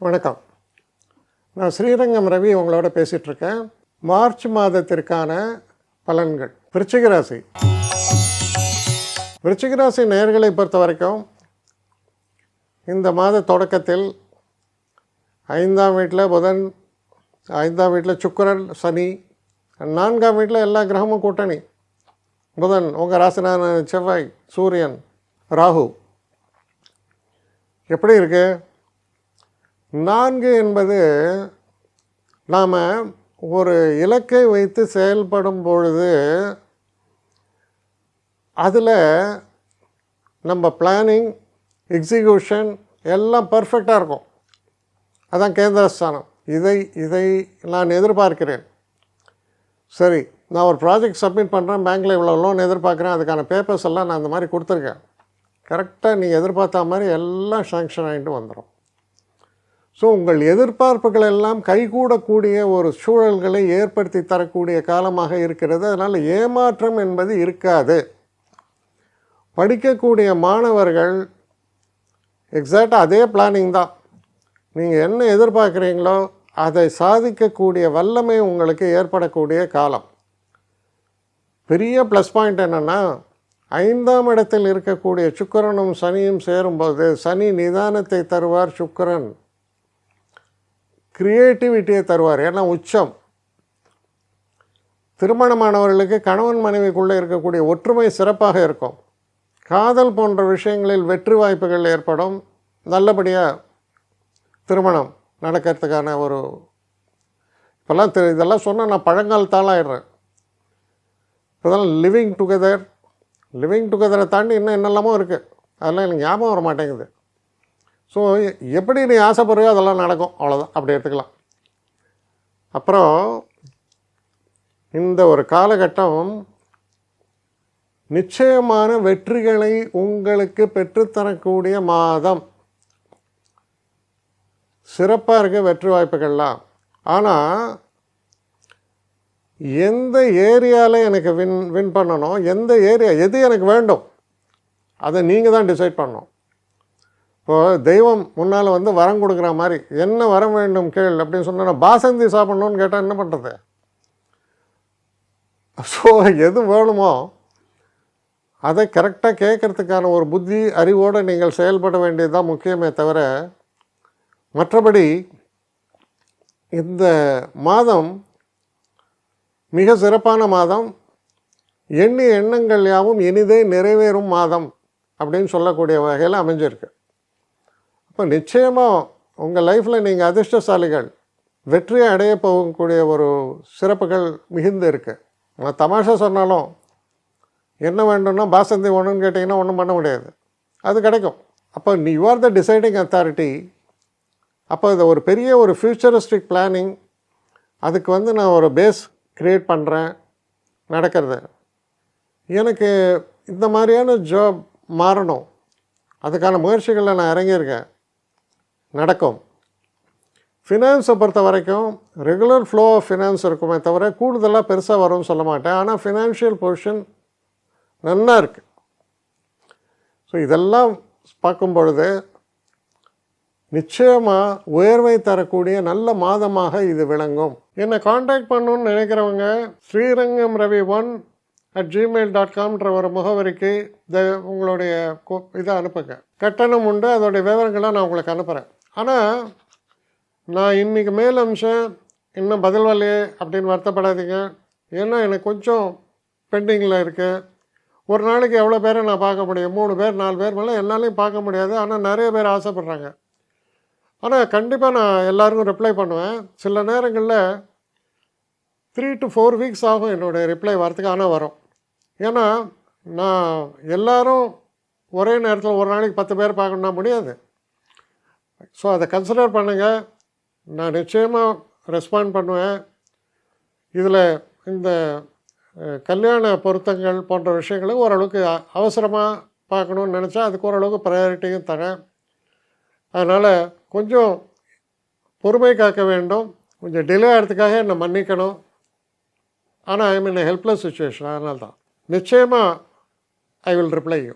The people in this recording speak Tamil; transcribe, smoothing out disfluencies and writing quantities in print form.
வணக்கம். நான் ஸ்ரீரங்கம் ரவி உங்களோட பேசிகிட்ருக்கேன். மார்ச் மாதத்திற்கான பலன்கள். விருச்சிக ராசி. விருச்சிக ராசி நேயர்களை பொறுத்த வரைக்கும் இந்த மாத தொடக்கத்தில் 5ஆம் வீட்டில் புதன், 5ஆம் வீட்டில் சுக்கிரன், சனி, 4ஆம் வீட்டில் எல்லா கிரகமும் கூட்டணி. புதன், உங்கள் ராசினான செவ்வாய், சூரியன், ராகு. எப்படி இருக்குது? 4 என்பது நாம் ஒரு இலக்கை வைத்து செயல்படும் பொழுது அதில் நம்ம பிளானிங், எக்ஸிக்யூஷன் எல்லாம் பர்ஃபெக்டாக இருக்கும். அதான் கேந்திரஸ்தானம். இதை நான் எதிர்பார்க்கிறேன். சரி, நான் ஒரு ப்ராஜெக்ட் சப்மிட் பண்ணுறேன், பேங்க்கில் இவ்வளோ லோன் எதிர்பார்க்குறேன், அதுக்கான பேப்பர்ஸ் எல்லாம் நான் அந்த மாதிரி கொடுத்துருக்கேன். கரெக்டாக நீங்கள் எதிர்பார்த்த மாதிரி எல்லாம் சேங்ஷன் ஆகிட்டு வந்துடும். ஸோ உங்கள் எதிர்பார்ப்புகள் எல்லாம் கைகூடக்கூடிய ஒரு சூழல்களை ஏற்படுத்தி தரக்கூடிய காலமாக இருக்கிறது. அதனால் ஏமாற்றம் என்பது இருக்காது. படிக்கக்கூடிய மாணவர்கள் எக்ஸாக்டாக அதே பிளானிங் தான். நீங்கள் என்ன எதிர்பார்க்குறீங்களோ அதை சாதிக்கக்கூடிய வல்லமை உங்களுக்கு ஏற்படக்கூடிய காலம். பெரிய ப்ளஸ் பாயிண்ட் என்னென்னா, 5ஆம் இடத்தில் இருக்கக்கூடிய சுக்கிரனும் சனியும் சேரும்போது சனி நிதானத்தை தருவார், சுக்கிரன் கிரியேட்டிவிட்டியை தருவார். ஏன்னா உச்சம். திருமணமானவர்களுக்கு கணவன் மனைவிக்குள்ளே இருக்கக்கூடிய ஒற்றுமை சிறப்பாக இருக்கும். காதல் போன்ற விஷயங்களில் வெற்றி வாய்ப்புகள் ஏற்படும். நல்லபடியாக திருமணம் நடக்கிறதுக்கான ஒரு இதெல்லாம் சொன்னால் நான் பழங்காலத்தாளாயிடுறேன். இப்போதான் லிவிங் டுகெதரை தாண்டி இன்னும் என்னெல்லாமோ இருக்குது. அதெல்லாம் எனக்கு ஞாபகம் வர மாட்டேங்குது. ஸோ எப்படி நீ ஆசைப்படுறியோ அதெல்லாம் நடக்கும், அவ்வளோதான். அப்படி எடுத்துக்கலாம். அப்புறம் இந்த ஒரு காலகட்டம் நிச்சயமான வெற்றிகளை உங்களுக்கு பெற்றுத்தரக்கூடிய மாதம். சிறப்பாக இருக்க வெற்றி வாய்ப்புகள்லாம். ஆனால் எந்த ஏரியாவில் எனக்கு வின் பண்ணணும், எது எனக்கு வேண்டும், அதை நீங்கள் தான் டிசைட் பண்ணணும். இப்போது தெய்வம் முன்னால் வரம் கொடுக்குற மாதிரி, என்ன வரம் வேண்டும் கேள் அப்படின்னு சொன்னால் பாசந்தி சாப்பிட்ணுன்னு கேட்டால் என்ன பண்ணுறது? ஸோ எது வேணுமோ அதை கரெக்டாக கேட்குறதுக்கான ஒரு புத்தி அறிவோடு நீங்கள் செயல்பட வேண்டியது தான் முக்கியமே தவிர, மற்றபடி இந்த மாதம் மிக சிறப்பான மாதம். எண்ணிய எண்ணங்கள் யாவும் இனிதே நிறைவேறும் மாதம் அப்படின்னு சொல்லக்கூடிய வகையில் அமைஞ்சிருக்கு. இப்போ நிச்சயமாக உங்கள் லைஃப்பில் நீங்கள் அதிர்ஷ்டசாலிகள், வெற்றியை அடைய போகக்கூடிய ஒரு சிறப்புகள் மிகுந்து இருக்குது. நான் தமாஷா சொன்னாலும் என்ன வேண்டும்னா பாசந்தி ஒன்றுன்னு கேட்டிங்கன்னா ஒன்றும் பண்ண முடியாது, அது கிடைக்கும். அப்போ you are the deciding authority. அப்போ இது ஒரு பெரிய ஒரு ஃப்யூச்சரிஸ்டிக் பிளானிங். அதுக்கு நான் ஒரு பேஸ் க்ரியேட் பண்ணுறேன். நடக்கிறது எனக்கு இந்த மாதிரியான ஜாப் மாறணும், அதுக்கான முயற்சிகளில் நான் இறங்கியிருக்கேன், நடக்கும். ஃபினான்ஸை பொறுத்த வரைக்கும் ரெகுலர் ஃப்ளோ ஆஃப் ஃபினான்ஸ் இருக்குமே தவிர கூடுதலாக பெருசாக வரும்னு சொல்ல மாட்டேன். ஆனால் ஃபினான்ஷியல் பொசிஷன் நல்லா இருக்குது. ஸோ இதெல்லாம் பார்க்கும் பொழுது நிச்சயமாக உயர்வை தரக்கூடிய நல்ல மாதமாக இது விளங்கும். என்னை காண்டாக்ட் பண்ணணுன்னு நினைக்கிறவங்க srirangam1@gmail.com ஒரு முகவரிக்கு உங்களுடைய இதை அனுப்புங்க. கட்டணம் உண்டு, அதோடைய விவரங்களை நான் உங்களுக்கு அனுப்புகிறேன். ஆனால் நான் இன்றைக்கி மேல் அம்சம் இன்னும் பதில் வரலையே அப்படின்னு வருத்தப்படாதீங்க. ஏன்னா எனக்கு கொஞ்சம் பெண்டிங்கில் இருக்குது. ஒரு நாளைக்கு எவ்வளோ பேரை நான் பார்க்க முடியும்? 3 பேர் 4 பேர் மேலே என்னாலையும் பார்க்க முடியாது. ஆனால் நிறைய பேர் ஆசைப்பட்றாங்க. ஆனால் கண்டிப்பாக நான் எல்லாருக்கும் ரிப்ளை பண்ணுவேன். சில நேரங்களில் 3 to 4 வீக்ஸ் ஆகும் என்னுடைய ரிப்ளை வரத்துக்கு. ஆனால் வரும். ஏன்னா நான் எல்லோரும் ஒரே நேரத்தில் ஒரு நாளைக்கு 10 பேர் பார்க்கணுன்னா முடியாது. ஸோ அதை கன்சிடர் பண்ணுங்கள். நான் நிச்சயமாக ரெஸ்பாண்ட் பண்ணுவேன். இதில் இந்த கல்யாண பொருத்தங்கள் போன்ற விஷயங்களை ஓரளவுக்கு அவசரமாக பார்க்கணுன்னு நினச்சா அதுக்கு ஓரளவுக்கு ப்ரையாரிட்டியும் தரேன். அதனால் கொஞ்சம் பொறுமை காக்க வேண்டும். கொஞ்சம் டிலே ஆகிறதுக்காக என்னை மன்னிக்கணும். ஆனால் ஐ மீன் ஹெல்ப்லெஸ் சுச்சுவேஷன். அதனால தான் நிச்சயமாக ஐ வில் ரிப்ளை யூ.